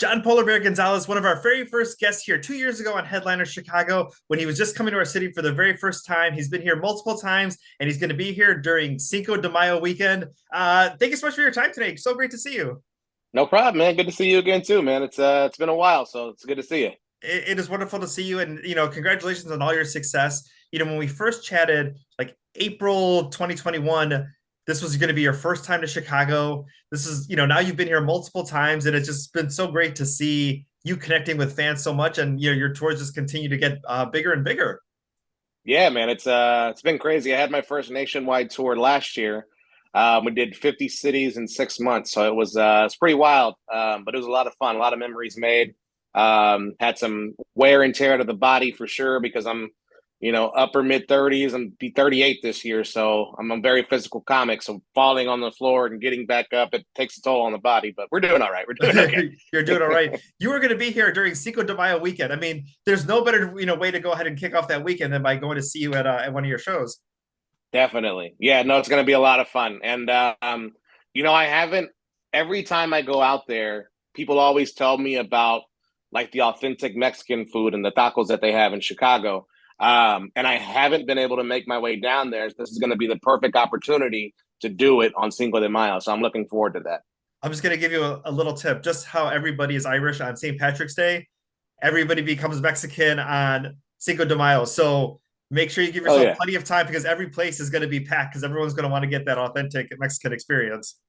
John Polar Bear Gonzalez, one of our very first guests here 2 years ago on Headliner Chicago, when he was just coming to our city for the very first time. He's been here multiple times, and he's going to be here during Cinco de Mayo weekend. Thank you so much for your time today. So great to see you. No problem, man. Good to see you again too, man. It's been a while, so it's good to see you. It is wonderful to see you, and congratulations on all your success. When we first chatted, like April 2021, this was going to be your first time to Chicago. This is, now you've been here multiple times, and it's just been so great to see you connecting with fans so much, and your tours just continue to get bigger and bigger. Yeah, man. It's been crazy. I had my first nationwide tour last year. We did 50 cities in 6 months, so it's pretty wild. But it was a lot of fun, a lot of memories made. Had some wear and tear to the body for sure because I'm upper mid 30s. I'm be 38 this year, so I'm a very physical comic. So falling on the floor and getting back up, it takes a toll on the body. But we're doing all right. We're doing okay. You're doing all right. You were going to be here during Cinco de Mayo weekend. I mean, there's no better way to go ahead and kick off that weekend than by going to see you at one of your shows. Definitely. Yeah, no, it's going to be a lot of fun. And, I haven't, every time I go out there, people always tell me about like the authentic Mexican food and the tacos that they have in Chicago. And I haven't been able to make my way down there. This is going to be the perfect opportunity to do it on Cinco de Mayo. So I'm looking forward to that. I'm just going to give you a little tip. Just how everybody is Irish on St. Patrick's Day, everybody becomes Mexican on Cinco de Mayo. So make sure you give Oh, yourself yeah. plenty of time because every place is going to be packed because everyone's going to want to get that authentic Mexican experience.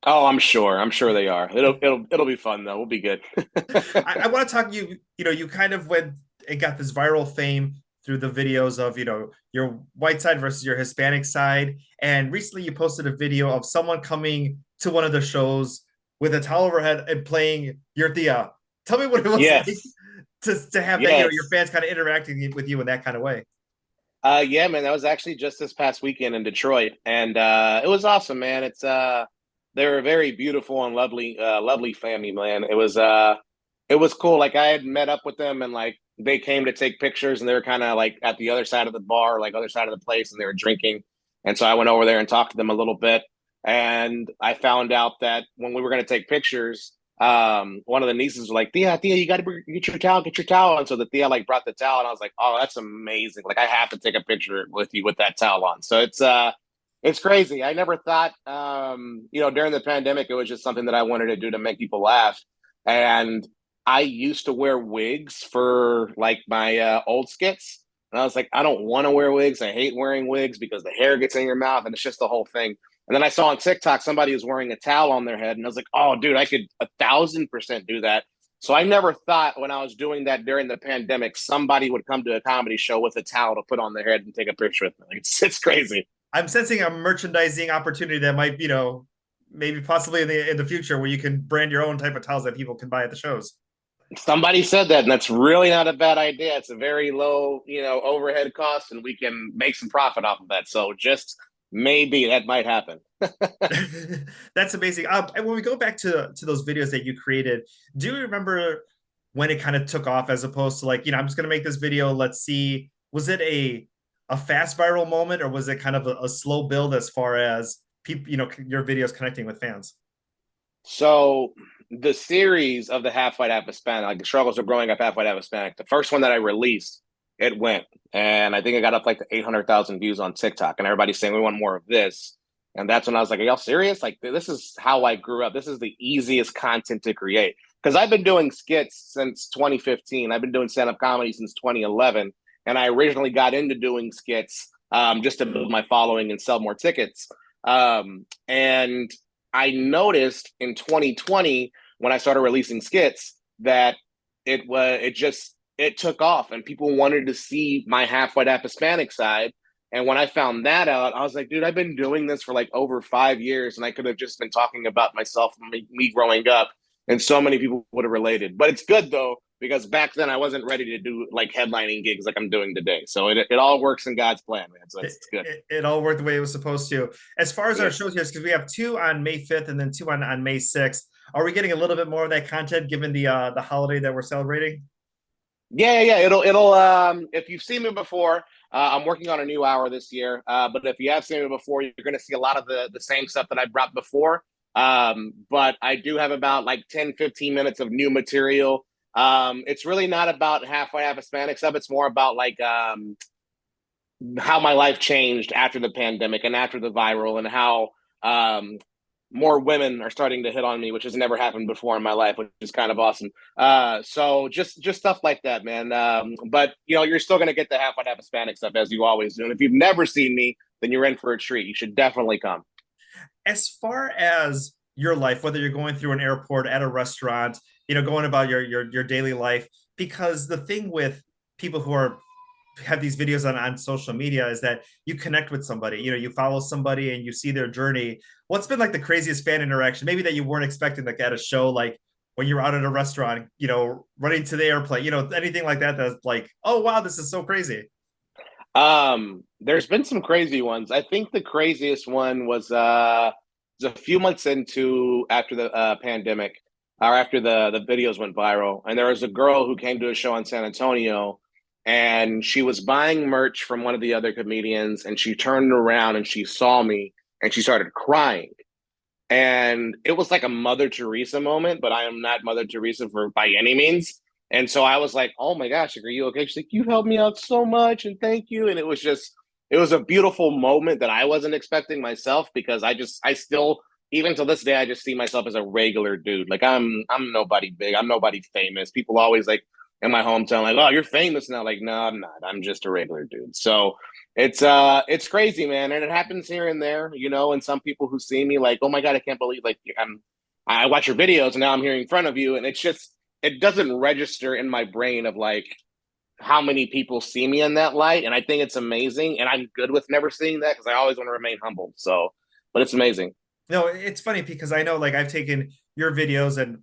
Oh, I'm sure. I'm sure they are. It'll be fun though. We'll be good. I want to talk to you. You kind of went and got this viral fame through the videos of your white side versus your Hispanic side. And recently, you posted a video of someone coming to one of the shows with a towel overhead and playing your Tia. Tell me what it was like Yes. to have that your Yes. fans kind of interacting with you in that kind of way. Yeah, man, that was actually just this past weekend in Detroit, and it was awesome, man. They're a very beautiful and lovely family, man. It was cool. Like I had met up with them, and like they came to take pictures, and they were kind of like at the other side of the bar, like other side of the place, and they were drinking. And so I went over there and talked to them a little bit, and I found out that when we were going to take pictures, one of the nieces was like, Tia, you got to get your towel. And so the Tia like brought the towel, and I was like, oh, that's amazing. Like I have to take a picture with you with that towel on. So it's crazy. I never thought, during the pandemic, it was just something that I wanted to do to make people laugh. And I used to wear wigs for like my old skits. And I was like, I don't want to wear wigs. I hate wearing wigs because the hair gets in your mouth and it's just the whole thing. And then I saw on TikTok somebody was wearing a towel on their head, and I was like, "Oh, dude, I could 1,000% do that." So I never thought when I was doing that during the pandemic, somebody would come to a comedy show with a towel to put on their head and take a picture with me. Like, it's crazy. I'm sensing a merchandising opportunity that might, maybe possibly in the future where you can brand your own type of towels that people can buy at the shows. Somebody said that, and that's really not a bad idea. It's a very low, overhead cost, and we can make some profit off of that. So just maybe that might happen. That's amazing. And when we go back to those videos that you created, do you remember when it kind of took off as opposed to like, I'm just going to make this video. Let's see. Was it a fast viral moment or was it kind of a slow build as far as people, your videos connecting with fans? So the series of the half white, half Hispanic, like the struggles of growing up half white, half Hispanic, the first one that I released, it went. And I think it got up like to 800,000 views on TikTok. And everybody's saying, we want more of this. And that's when I was like, are y'all serious? Like, this is how I grew up. This is the easiest content to create. Because I've been doing skits since 2015. I've been doing stand up comedy since 2011. And I originally got into doing skits just to build my following and sell more tickets. And I noticed in 2020 when I started releasing skits that it took off and people wanted to see my half white half Hispanic side. And when I found that out, I was like, dude, I've been doing this for like over 5 years, and I could have just been talking about myself and me growing up, and so many people would have related. But it's good though because back then I wasn't ready to do like headlining gigs like I'm doing today. So it all works in God's plan, man. So It, it's good. it all worked the way it was supposed to. As far as our Yes. shows here, because we have two on May 5th and then two on May 6th. Are we getting a little bit more of that content given the holiday that we're celebrating? Yeah. It'll if you've seen me before, I'm working on a new hour this year. But if you have seen me before, you're gonna see a lot of the same stuff that I brought before. But I do have about like 10, 15 minutes of new material. It's really not about half white, half Hispanic stuff. It's more about like how my life changed after the pandemic and after the viral, and how um, more women are starting to hit on me, which has never happened before in my life, which is kind of awesome. So just stuff like that, man. But you know, you're still gonna get the half white, half Hispanic stuff as you always do. And if you've never seen me, then you're in for a treat. You should definitely come. As far as your life, whether you're going through an airport, at a restaurant, going about your daily life, because the thing with people who are have these videos on social media is that you connect with somebody, you follow somebody and you see their journey. What's been like the craziest fan interaction, maybe that you weren't expecting, like at a show, like when you're out at a restaurant, running to the airplane, anything like that, that's like, oh wow, this is so crazy. There's been some crazy ones. I think the craziest one was a few months into after the pandemic, or after the videos went viral, and there was a girl who came to a show in San Antonio, and she was buying merch from one of the other comedians, and she turned around and she saw me and she started crying. And it was like a Mother Teresa moment, but I am not Mother Teresa for by any means. And so I was like, "Oh my gosh, are you okay?" She's like, "You helped me out so much, and thank you." And it was a beautiful moment that I wasn't expecting myself, because I still, even to this day, I just see myself as a regular dude. Like I'm nobody big, I'm nobody famous. People always like in my hometown, like, "Oh, you're famous now." Like, no, I'm not. I'm just a regular dude. So it's crazy, man, and it happens here and there, you know. And some people who see me like, "Oh my god, I can't believe like I watch your videos and now I'm here in front of you," and it's just it doesn't register in my brain of like how many people see me in that light. And I think it's amazing, and I'm good with never seeing that because I always want to remain humble. So, but it's amazing. No, it's funny because I know, like, I've taken your videos and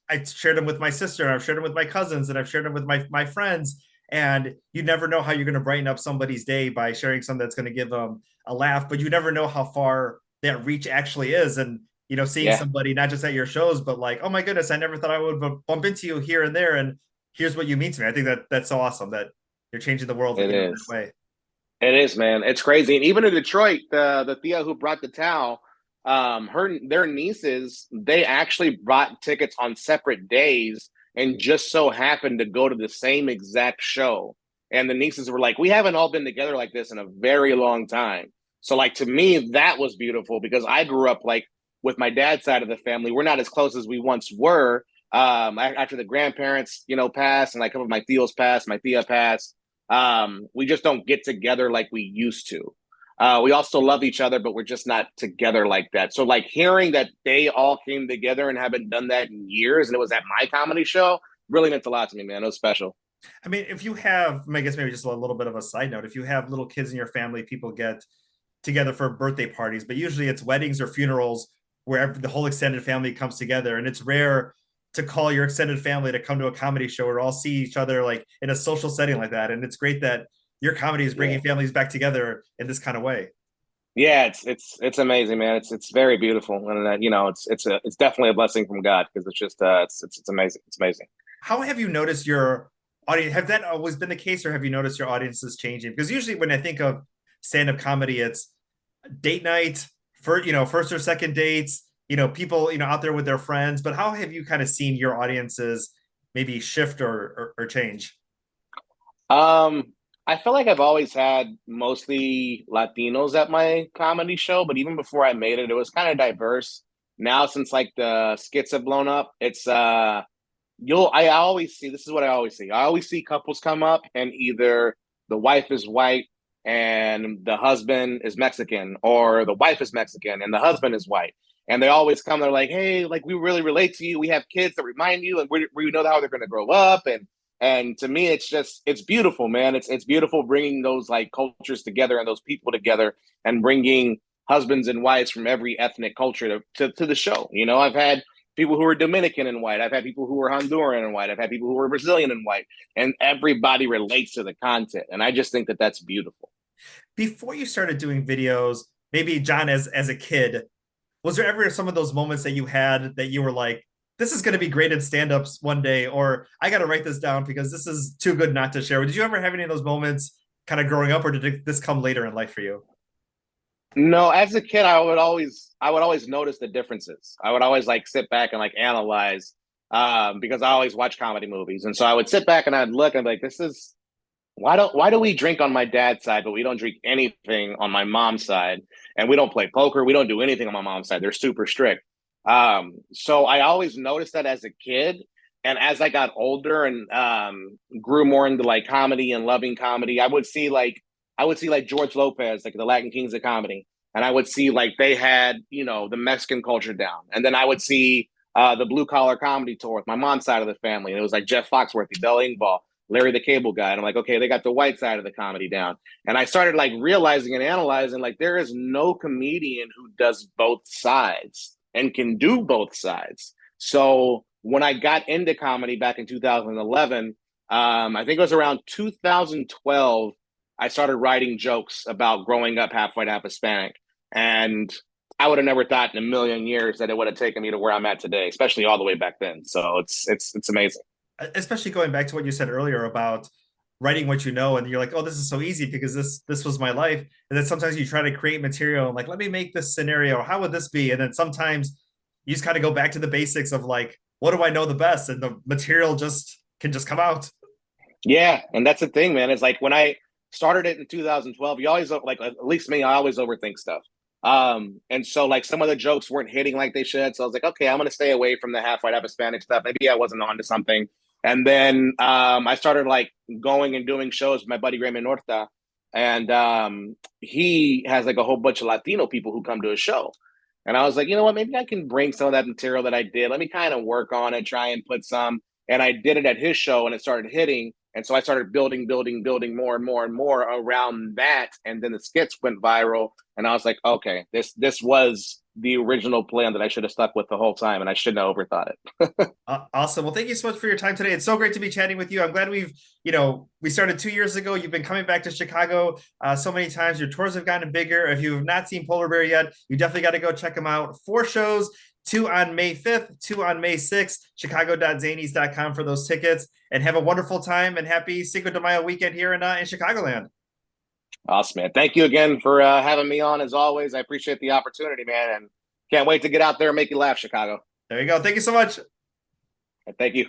I've shared them with my sister, and I've shared them with my cousins, and I've shared them with my friends. And you never know how you're going to brighten up somebody's day by sharing something that's going to give them a laugh, but you never know how far that reach actually is. And seeing Yeah, somebody not just at your shows, but like, oh my goodness, I never thought I would bump into you here and there, and here's what you mean to me. I think that that's so awesome that you're changing the world, it that is. way. It is, man. It's crazy. And even in Detroit, the Thea who brought the towel, her their nieces, they actually brought tickets on separate days and just so happened to go to the same exact show. And the nieces were like, "We haven't all been together like this in a very long time." So, like, to me, that was beautiful because I grew up like with my dad's side of the family. We're not as close as we once were. After the grandparents, you know, passed, and like a couple of my tios passed, my tia passed, we just don't get together like we used to. We also love each other, but we're just not together like that. So, like, hearing that they all came together and haven't done that in years, and it was at my comedy show, really meant a lot to me, man. It was special. I mean, if you have, I guess maybe just a little bit of a side note, if you have little kids in your family, people get together for birthday parties, but usually it's weddings or funerals where the whole extended family comes together. And it's rare to call your extended family to come to a comedy show or all see each other like in a social setting like that. And it's great that your comedy is Yeah, bringing families back together in this kind of way. yeah, it's amazing, man. It's very beautiful, and you know, it's definitely a blessing from God because it's just it's amazing. It's amazing. How have you noticed your audience? Have that always been the case, or have you noticed your audience is changing? Because usually when I think of stand-up comedy, it's date night for first or second dates, people out there with their friends. But how have you kind of seen your audiences maybe shift or change? Um, I feel like I've always had mostly Latinos at my comedy show, but even before I made it, it was kind of diverse. Now, since like the skits have blown up, it's I always see, this is what I always see. I always see couples come up and either the wife is white and the husband is Mexican, or the wife is Mexican and the husband is white. And they always come, they're like, "Hey, like we really relate to you. We have kids that remind you, and we know how they're going to grow up." And to me, it's just it's beautiful, man. It's beautiful bringing those like cultures together and those people together, and bringing husbands and wives from every ethnic culture to the show. You know, I've had people who are Dominican and white. I've had people who are Honduran and white. I've had people who are Brazilian and white, and everybody relates to the content. And I just think that that's beautiful. Before you started doing videos, maybe John, as a kid, was there ever some of those moments that you had that you were like, this is going to be great in stand-ups one day, or I got to write this down because this is too good not to share? Did you ever have any of those moments kind of growing up, or did this come later in life for you? No, as a kid, I would always notice the differences. I would always like sit back and like analyze because I always watch comedy movies. And so I would sit back and I'd look and be like, this is why do we drink on my dad's side, but we don't drink anything on my mom's side? And we don't play poker, we don't do anything on my mom's side. They're super strict. So I always noticed that as a kid. And as I got older and grew more into like comedy and loving comedy, I would see like George Lopez, like the Latin Kings of comedy, and I would see like they had the Mexican culture down, and then I would see the blue collar comedy tour with my mom's side of the family, and it was like Jeff Foxworthy, Del Engvall, Larry the Cable Guy, and I'm like, okay, they got the white side of the comedy down, and I started like realizing and analyzing like there is no comedian who does both sides and can do both sides. So when I got into comedy back in 2011, I think it was around 2012 I started writing jokes about growing up half white, half Hispanic. And I would have never thought in a million years that it would have taken me to where I'm at today, especially all the way back then. So it's amazing. Especially going back to what you said earlier about writing what you know, and you're like, oh, this is so easy because this was my life. And then sometimes you try to create material and like, let me make this scenario. How would this be? And then sometimes you just kind of go back to the basics of like, what do I know the best? And the material just can just come out. Yeah, and that's the thing, man. It's like when I started it in 2012, you always like at least me, I always overthink stuff. And so like some of the jokes weren't hitting like they should. So I was like, okay, I'm gonna stay away from the half white, half Hispanic stuff. Maybe I wasn't onto something. And then I started like going and doing shows with my buddy Raymond Norta, and he has like a whole bunch of Latino people who come to his show. And I was like, you know what? Maybe I can bring some of that material that I did. Let me kind of work on it, try and put some. And I did it at his show, and it started hitting. And so I started building, building, building more and more and more around that. And then the skits went viral. And I was like, okay, this was the original plan that I should have stuck with the whole time, and I shouldn't have overthought it. Awesome. Well, thank you so much for your time today. It's so great to be chatting with you. I'm glad we started 2 years ago. You've been coming back to Chicago so many times. Your tours have gotten bigger. If you have not seen Polar Bear yet, you definitely got to go check them out. 4 shows, two on May 5th, two on May 6th, chicago.zanies.com for those tickets. And have a wonderful time and happy Cinco de Mayo weekend here in Chicagoland. Awesome, man. Thank you again for having me on. As always, I appreciate the opportunity, man, and can't wait to get out there and make you laugh, Chicago. There you go. Thank you so much. Thank you.